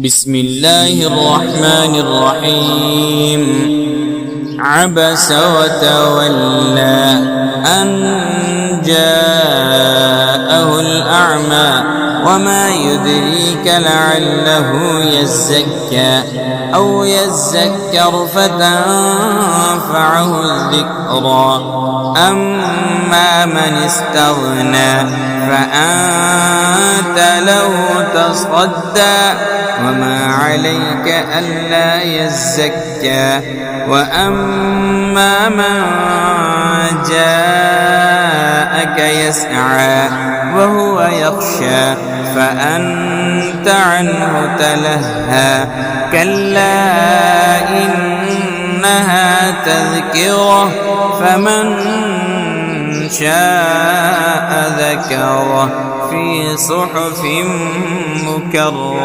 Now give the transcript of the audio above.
بسم الله الرحمن الرحيم. عبس وتولى أن جاءه الأعمى وما يدريك لعله يزكى أو يذكر فتنفعه الذكرى. أما من استغنى فأنت له تصدى وما عليك ألا يزكى. وأما من جاءك يسعى وهو يخشى فأنت عنه تلهى. كلا إنها تذكرة فمن شاء ذكره في صحف مكرمة.